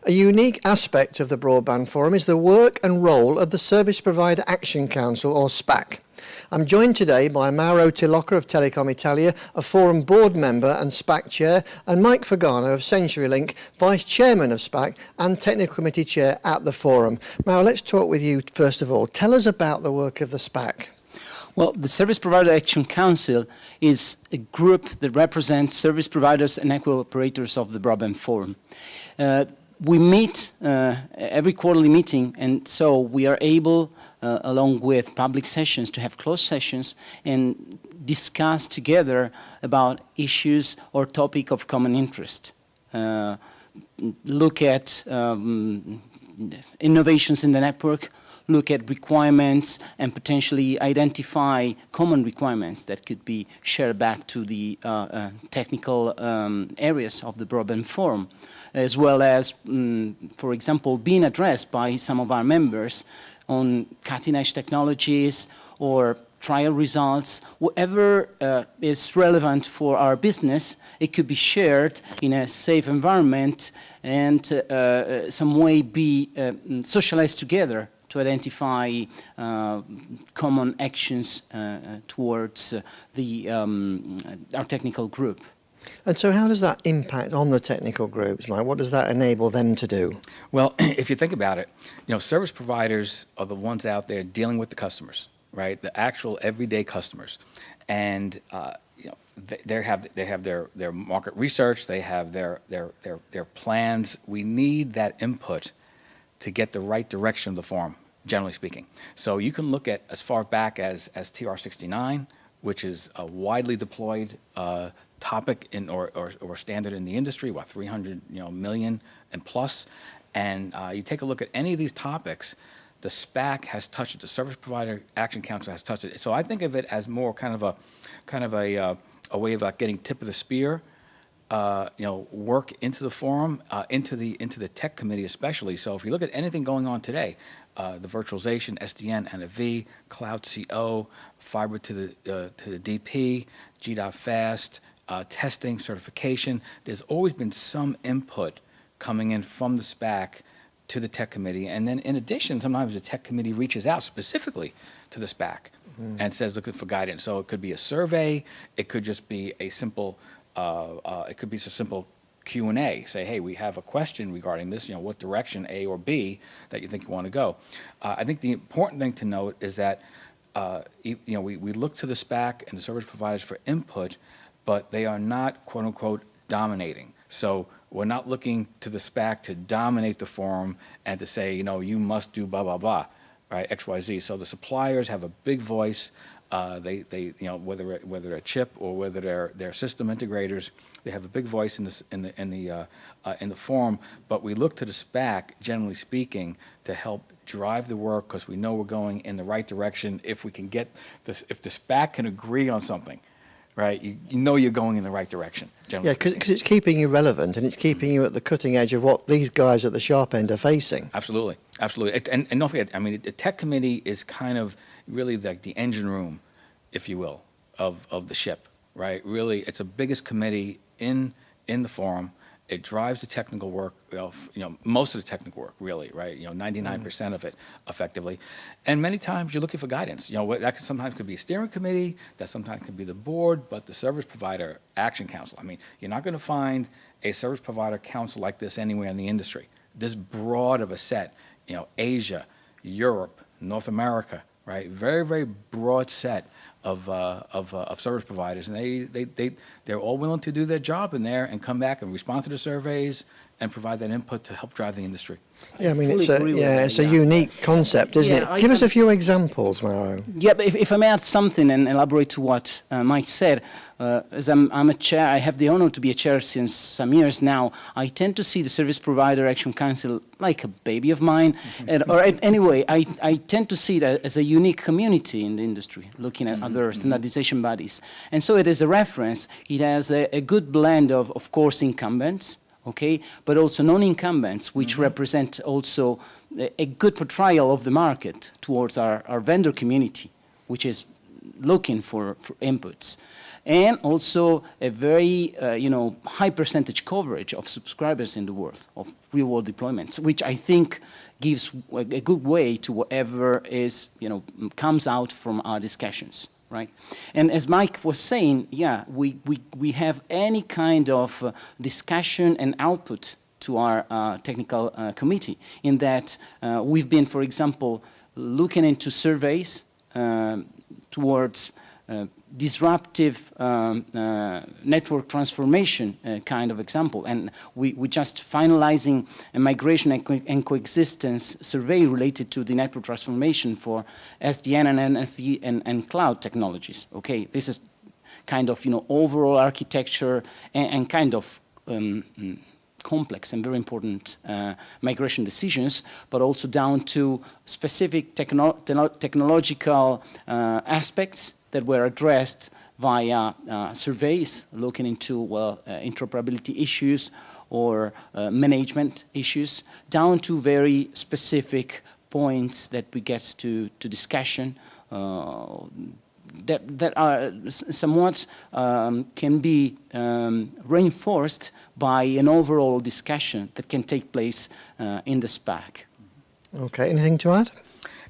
A unique aspect of the Broadband Forum is the work and role of the Service Provider Action Council, or SPAC. I'm joined today by Mauro Tilocca of Telecom Italia, a Forum board member and SPAC Chair, and Mike Fargano of CenturyLink, Vice Chairman of SPAC and Technical Committee Chair at the Forum. Mauro, let's talk with you first of all. Tell us about the work of the SPAC. Well, the Service Provider Action Council is a group that represents service providers and network operators of the Broadband Forum. We meet every quarterly meeting, and so we are able, along with public sessions, to have closed sessions and discuss together about issues or topic of common interest. Look at innovations in the network, look at requirements and potentially identify common requirements that could be shared back to the technical areas of the Broadband Forum, as well as, for example, being addressed by some of our members on cutting-edge technologies or trial results. Whatever is relevant for our business, it could be shared in a safe environment and some way be socialized together to identify common actions towards our technical group. And so how does that impact on the technical groups, Mike? What does that enable them to do? Well, if you think about it, service providers are the ones out there dealing with the customers, right? The actual everyday customers. And they have their market research, they have their plans. We need that input to get the right direction of the forum, generally speaking. So you can look at as far back as TR69, which is a widely deployed topic or standard in the industry, what, 300 million and plus. And you take a look at any of these topics, the SPAC has touched it, the Service Provider Action Council has touched it. So I think of it as more kind of a way of like getting tip of the spear. Work into the forum, into the tech committee especially. So if you look at anything going on today, the virtualization, SDN, NFV, Cloud CO, fiber to the DP, G.fast, testing, certification, there's always been some input coming in from the SPAC to the tech committee. And then in addition, sometimes the tech committee reaches out specifically to the SPAC and says looking for guidance. So it could be a survey, it could just be a simple it could be a simple Q&A. Say, hey, we have a question regarding this, what direction, A or B, that you think you want to go. I think the important thing to note is that, we look to the SPAC and the service providers for input, but they are not, quote unquote, dominating. So we're not looking to the SPAC to dominate the forum and to say, you must do blah, blah, blah, right, X, Y, Z. So the suppliers have a big voice. Whether a chip or whether they're system integrators, they have a big voice in the forum. But we look to the SPAC, generally speaking, to help drive the work because we know we're going in the right direction. If we can get this, if the SPAC can agree on something, right, you know you're going in the right direction. Yeah, because it's keeping you relevant and it's keeping you at the cutting edge of what these guys at the sharp end are facing. Absolutely, absolutely. And don't forget, the tech committee is kind of really like the engine room, if you will, of the ship, right? Really, it's the biggest committee in the forum. It drives the technical work, most of the technical work, really, right? 99% of it, effectively. And many times you're looking for guidance. That sometimes could be a steering committee, that sometimes could be the board, but the Service Provider Action Council. You're not going to find a service provider council like this anywhere in the industry. This broad of a set, Asia, Europe, North America, right? Very, very broad set of service providers, and they're all willing to do their job in there and come back and respond to the surveys and provide that input to help drive the industry. Yeah, it's a unique concept, isn't it? Give us a few examples, Mauro. Yeah, but if I may add something and elaborate to what Mike said, as I'm a chair, I have the honor to be a chair since some years now. I tend to see the Service Provider Action Council like a baby of mine, anyway, I tend to see it as a unique community in the industry, looking at other standardization bodies. And so it is a reference. It has a good blend of course, incumbents, okay, but also non-incumbents, which represent also a good portrayal of the market towards our vendor community, which is looking for inputs. and also a very high percentage coverage of subscribers in the world of real-world deployments, which I think gives a good way to whatever is comes out from our discussions. Right, and as Mike was saying, yeah, we have any kind of discussion and output to our technical committee. In that we've been, for example, looking into surveys towards disruptive network transformation kind of example, and we just finalizing a migration and coexistence survey related to the network transformation for SDN and NFV and cloud technologies. Okay, this is kind of overall architecture and kind of complex and very important migration decisions, but also down to specific technological aspects that were addressed via surveys looking into, interoperability issues or management issues, down to very specific points that we get to discussion that are somewhat can be reinforced by an overall discussion that can take place in the SPAC. Okay, anything to add?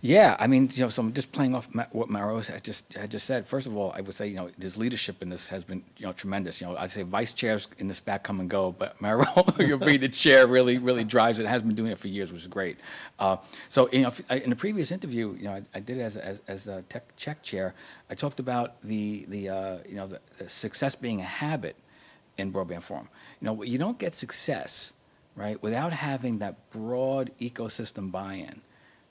Yeah, I mean, so I'm just playing off what Mauro had just said. First of all, I would say, his leadership in this has been, tremendous. I'd say vice chairs in this SPAC come and go, but Mauro, you're being the chair, really drives it. Has been doing it for years, which is great. So, in the previous interview, I did it as a tech chair. I talked about the success being a habit in Broadband Forum. You don't get success, right, without having that broad ecosystem buy-in.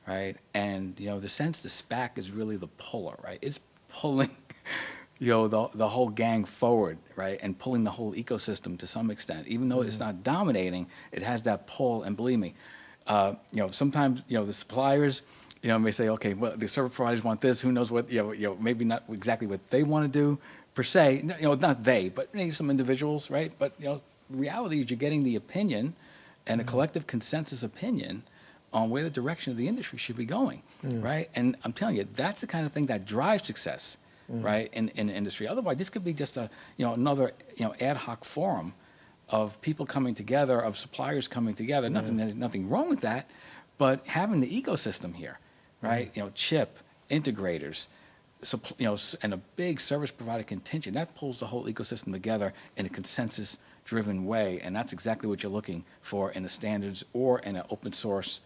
Right, and the sense the SPAC is really the puller, right? It's pulling, the whole gang forward, right, and pulling the whole ecosystem to some extent. Even though it's not dominating, it has that pull. And believe me, sometimes the suppliers, may say, okay, well, the service providers want this. Who knows what? Maybe not exactly what they want to do per se. Not they, but maybe some individuals, right? But reality is you're getting the opinion, and a collective consensus opinion on where the direction of the industry should be going, right? And I'm telling you, that's the kind of thing that drives success, right, in the industry. Otherwise, this could be just another ad hoc forum of people coming together, of suppliers coming together. Nothing wrong with that, but having the ecosystem here, right? Chip integrators, and a big service provider contingent that pulls the whole ecosystem together in a consensus-driven way, and that's exactly what you're looking for in the standards or in an open source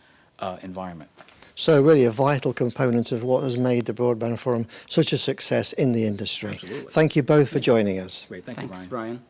environment. So really a vital component of what has made the Broadband Forum such a success in the industry. Absolutely. Thank you both for joining us. Great, Thanks, Brian.